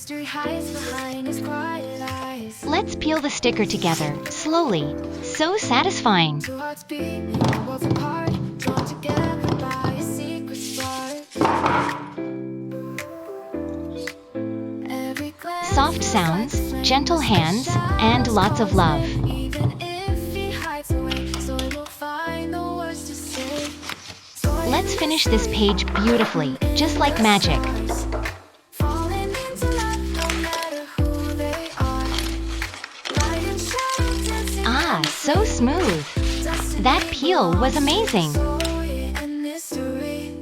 mystery hides behind his quiet eyes. Let's peel the sticker together, slowly. So satisfying. Two hearts beating, worlds apart, drawn together by a secret spark. Every glance Soft sounds, gentle hands, and lots of love. even if he hides away, so he will find the words to say. Let's finish this page beautifully, just like magic. Falling into love, no matter who they are. Light and shadow dancing. Ah, so smooth. That peel was amazing. Zoey and mystery.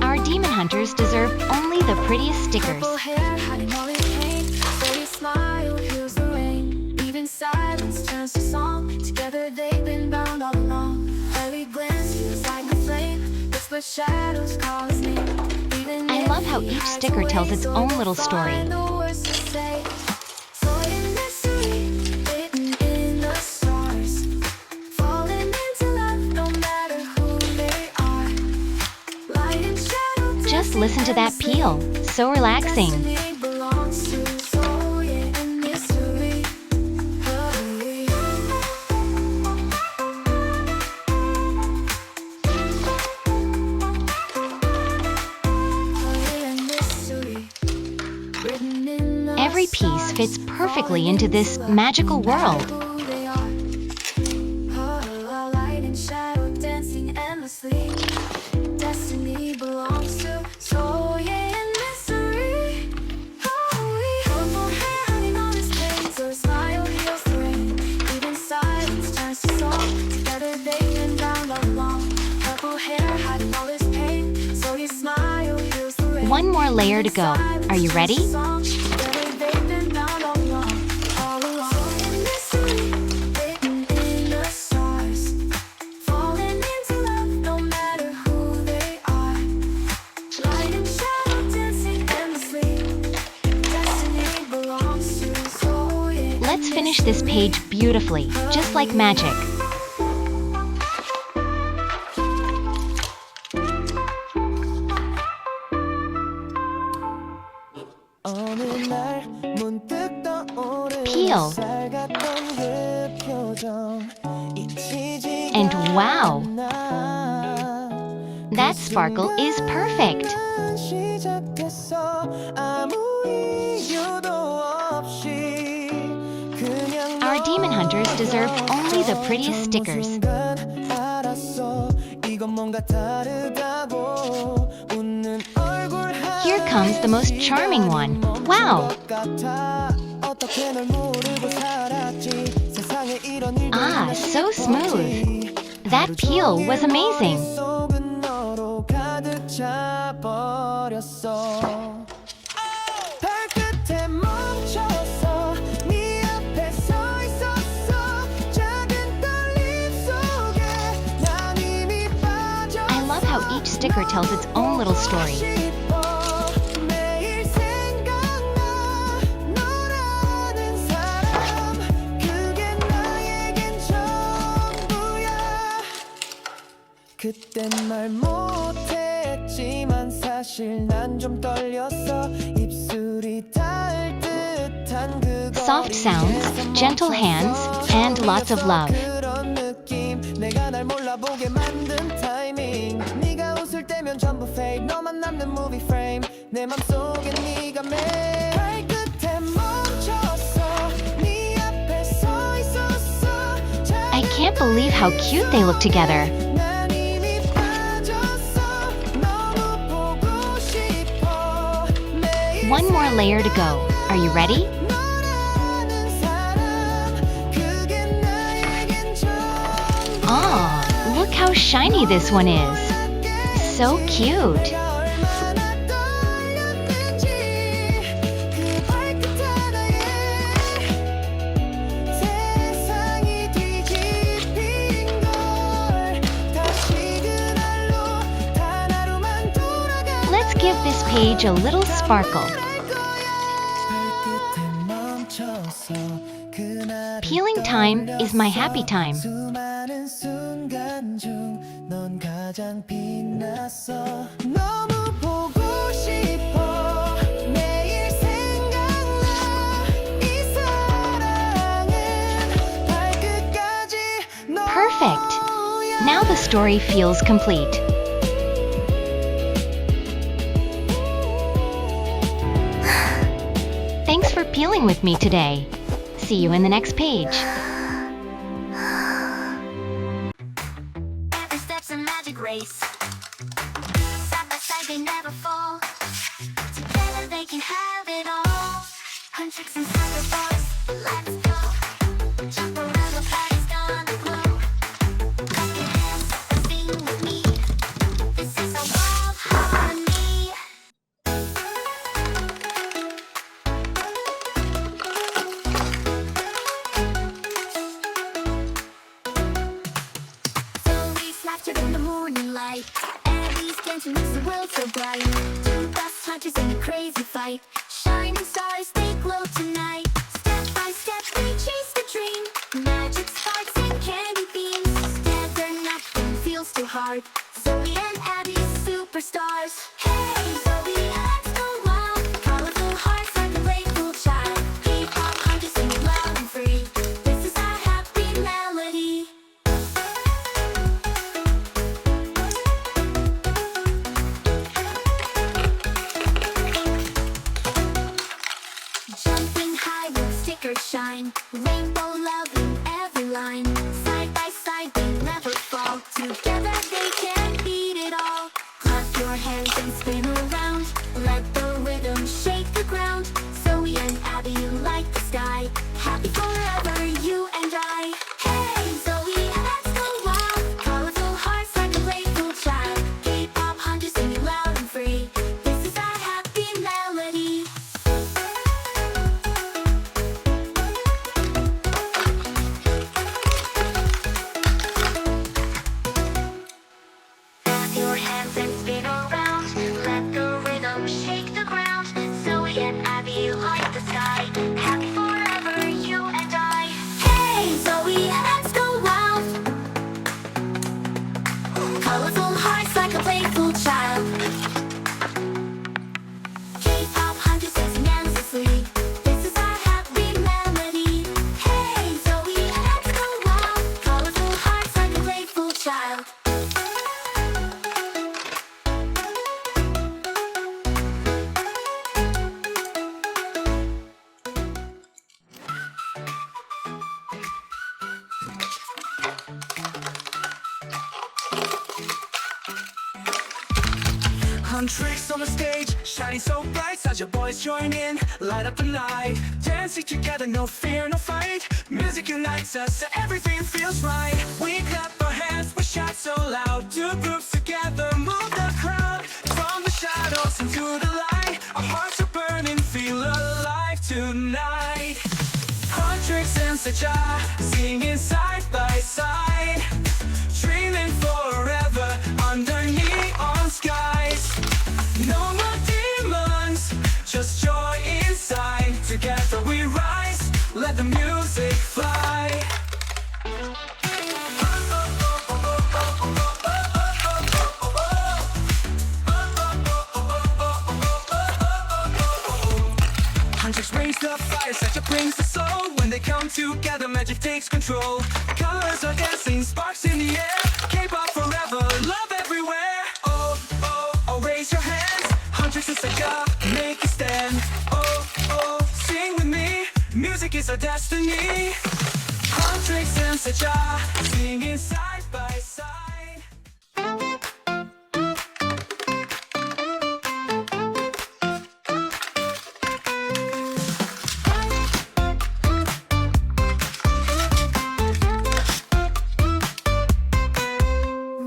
Our demon hunters deserve only the prettiest stickers. Purple hair hiding all his pain. Zoey's smile heals the rain. Even silence turns to song. Together they've been bound all along. Every glance feels like a flame. Whisper shadows call his name. Even I if love how he each hides sticker away, tells its Zoey own will little story. find the words to say. Zoey and mystery, written in the stars. Falling into love, no matter who they are. Light and shadow Just dancing listen to that endlessly. peel. So relaxing. Destiny belongs to Zoey and mystery. Zoey and mystery. Written in the Every piece fits stars. perfectly into this magical world. Who they are. Light and shadow dancing endlessly. Destiny belongs to Zoey and mystery. Purple hair hiding all his pain, so his smile heals the rain. Even silence turns to song. Together they've been bound all along. Purple hair hiding all his pain, so his smile heals the rain. One more layer to go. Are you ready? Together they've been bound all along, all along. In mystery, written in the stars. Falling into love, no matter who they are. Light and shadow dancing endlessly. Destiny belongs to Zoey and Let's finish this page beautifully, just like magic. Peel. And wow! That sparkle is perfect. Our demon hunters deserve only the prettiest stickers. Here comes the most charming one. Wow! Ah, so smooth. That peel was amazing. I love how each sticker tells its own little story. 그땐 말 못했지만 사실 난 좀 떨렸어 입술이 닿을 듯한 그거 Soft sounds, gentle hands, and lots of love. 그런 느낌 내가 날 몰라보게 만든 타이밍 네가 웃을 때면 전부 fake 너만 남는 movie frame 내 맘속에 네가 매일 발끝에 멈췄어 네 앞에 서 있었어 I can't believe how cute they look together. 난 이미 빠졌어 너무 보고 싶어 매일 One more layer to go. Are you ready? 너라는 사람 그게 나에겐 전부야 Ah, look how shiny this one is. So cute. 내가 얼마나 떨렸는지 그 발끝 하나에 세상이 뒤집힌 걸 다시 그날로 단 하루만 돌아가 Let's give this page a little sparkle. 발끝에 멈췄어 그날을 Peeling time is my happy time. 수많은 순간 중 넌 가장 빛났어 너무 보고 싶어 매일 생각나 이 사랑은 발끝까지 Perfect. Now the story feels complete. Thanks for peeling with me today. See you in the next page. Every step's a magic race. Side by side, they never fall. Together, they can have it all. Huntrix and Saja, let's go. Jump around, the party's gonna glow. Clap your hands, sing with me. This is our wild harmony. Zoey's laughter in the morning light. Abby's dancing makes the world so bright. Two best hunters in a crazy fight. Shining stars, they glow tonight. Step by step, they chase the dream. Magic sparks and candy beams. Together, nothing feels too hard. Zoey and Abby, superstars. Hey, Zoey, let's go wild. Colorful hearts like a playful child. K-pop hunters singing loud and free. This is our happy melody. Jumping high with stickers shine. Rainbow love in every line. Side by side, they never fall. Together, they can beat it all. Clap your hands and spin around. Let the rhythm shake the ground. Zoey and Abby like the sky. Happy forever, you and I. Hey, Zoey, let's go wild. Colorful hearts like a playful child. K-pop hunters singing loud and free. This is our happy melody. Clap your hands and spin around. Let the rhythm shake the ground. Zoey and Abby like the sky. Happy forever, you and I. Hey, Zoey, let's go wild. Colorful hearts like a playful child. K-pop hunters dancing endlessly. This is our happy melody. Hey, Zoey, let's go wild. Colorful hearts like a playful child. Huntrix on the stage, shining so bright. Saja boys join in, light up the night. Dancing together, no fear, no fight. Music unites us, so everything feels right. We clap our hands, we shout so loud. Two groups together, move the crowd. From the shadows into the light, our hearts are burning, feel alive tonight. Huntrix and Saja, singing side by side. Dreaming forever under neon skies. No more demons, just joy inside. Together we rise, let the music fly. Huntrix brings the fire, Saja brings the soul. When they come together, magic takes control. Colors are dancing, sparks in the air. K-pop forever, love everywhere. Oh, oh, oh, raise your hands. Huntrix and Saja, make a stand. Oh, oh, sing with me. Music is our destiny. Huntrix and Saja, singing side by side.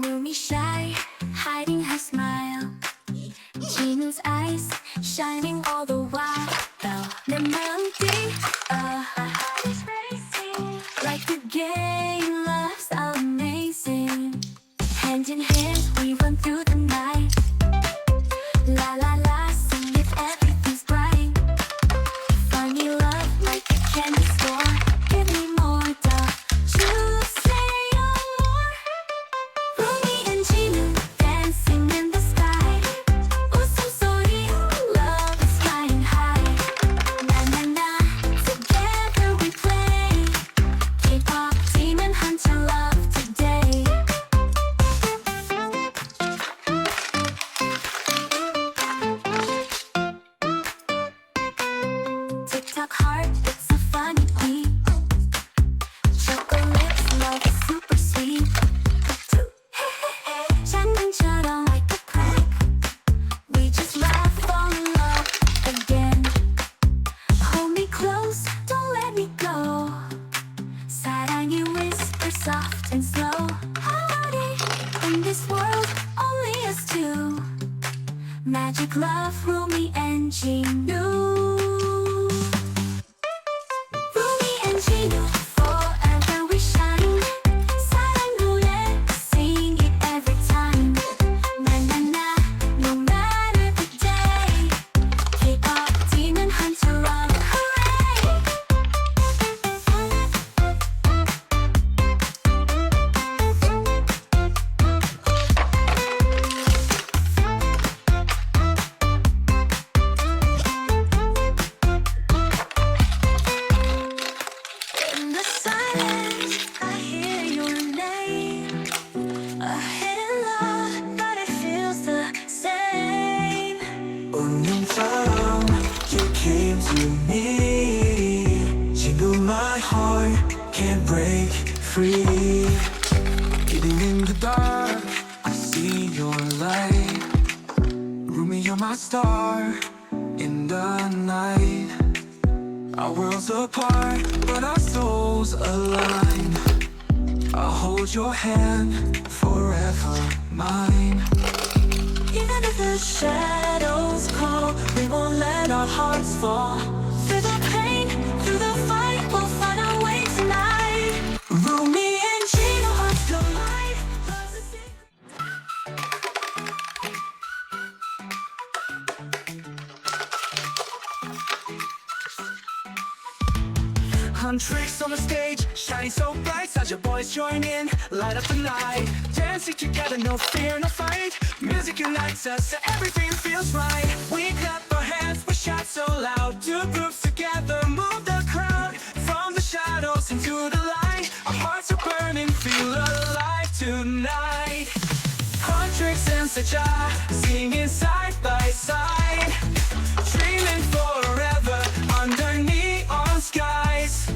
Rumi shy, hiding her smile. Jinu's eyes shining all the while. The melody, our heart is racing. Like the game, love's amazing. Hand in hand, we run through the night. La la la, sing if everything's bright. Funny love like a candy store. Give me more, don't you say no more. Rumi and Jinu, TikTok heart, it's a funny beat. Chocolate's love is super sweet. 장난처럼 like a prank. We just laugh, fall in love again. Hold me close, don't let me go. 사랑이 whisper soft and slow. Party in this world, only us two. Magic love, Rumi and Ginu. Rumi and Ginu, forever we shine. 사랑 노래, sing it every time. Na na na, no matter the day. K-pop demon hunter run, hooray! In the silence, I hear your name. A hidden love, but it feels the same. 운명처럼 you came to me. 지금 my heart can't break free. Even in the dark, I see your light. Rumi, you're my star in the night. Our worlds apart, but our souls align. I'll hold your hand forever, mine. Even if the shadows call, we won't let our hearts fall. Through the pain, through the fight, we'll find our way tonight. Rumi and Gino, hearts collide. Love's a secret. Huntrix on the stage, shining so bright. Saja boys join in, light up the night. Dancing together, no fear, no fight. Music unites us, everything feels right. We clap our hands, we shout so loud. Two groups together, move the crowd. From the shadows into the light, our hearts are burning, feel alive tonight. Huntrix and Saja, singing side by side. Dreaming forever under neon skies.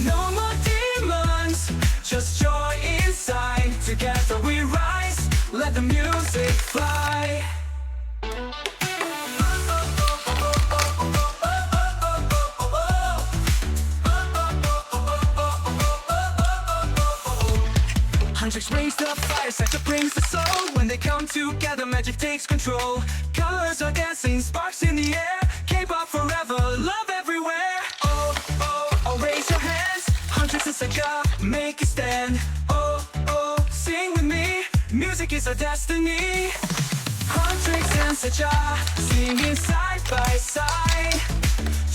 No more demons, just joy inside. Together we rise, let the music fly. Huntrix brings the fire, Saja brings the soul. When they come together, magic takes control. Colors are dancing, sparks in the air. K-pop forever, love everywhere. Oh, oh, oh, raise your hands. Huntrix and Saja, make a stand. Oh, oh, sing with me. Music is our destiny. Huntrix and Saja, singing side by side.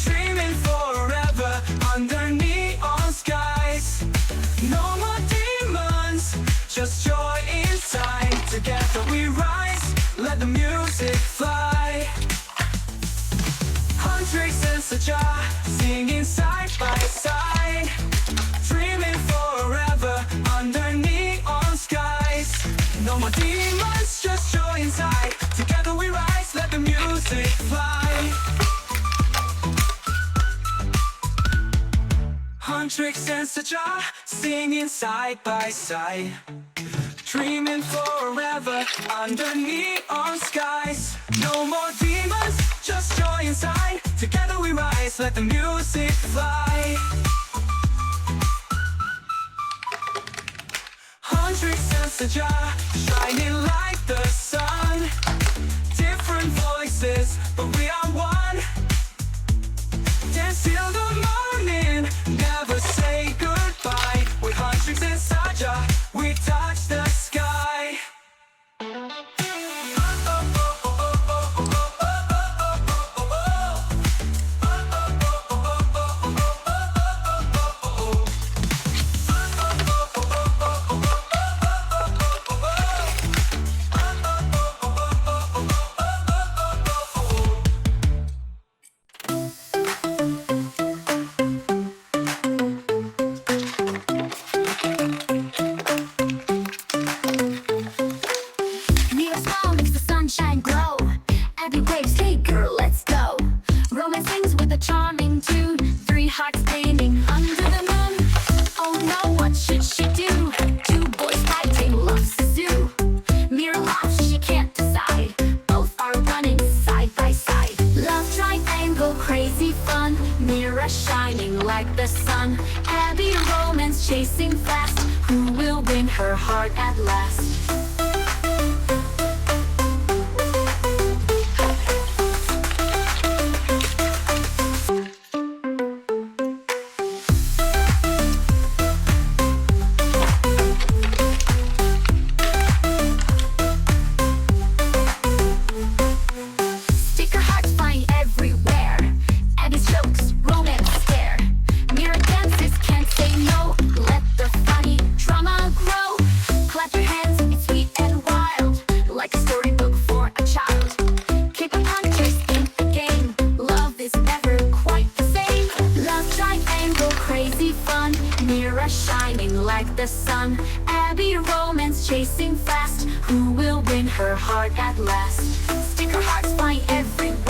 Dreaming forever under neon skies. No more demons, just joy inside. Together we rise, let the music fly. Huntrix and Saja, singing side by side. Dreaming forever under neon skies. No more demons, just joy inside. Together we rise, let the music fly. Huntrix and Saja, singing side by side. Dreaming forever under neon skies. No more demons, just joy inside. Together we rise, let the music fly. Huntrix and Saja, shining like the sun. Different voices, but we are one. Dance till the morning, never say goodbye. With Huntrix and Saja, we touch the sky. crazy fun. Mira shining like the sun. Abby romance chasing fast. Who will win her heart at last? Sticker hearts flying everywhere. Abby's jokes, romance stare. Mirror dances, can't say no. Let the funny drama grow. Clap your hands, it's sweet and wild. Like a storybook for a child. K-pop hunters in the game. Love is never quite the same. Love triangle, crazy fun. Mirror shining like the sun. Abby romance chasing fast. Who will win her heart at last? Sticker hearts flying everywhere.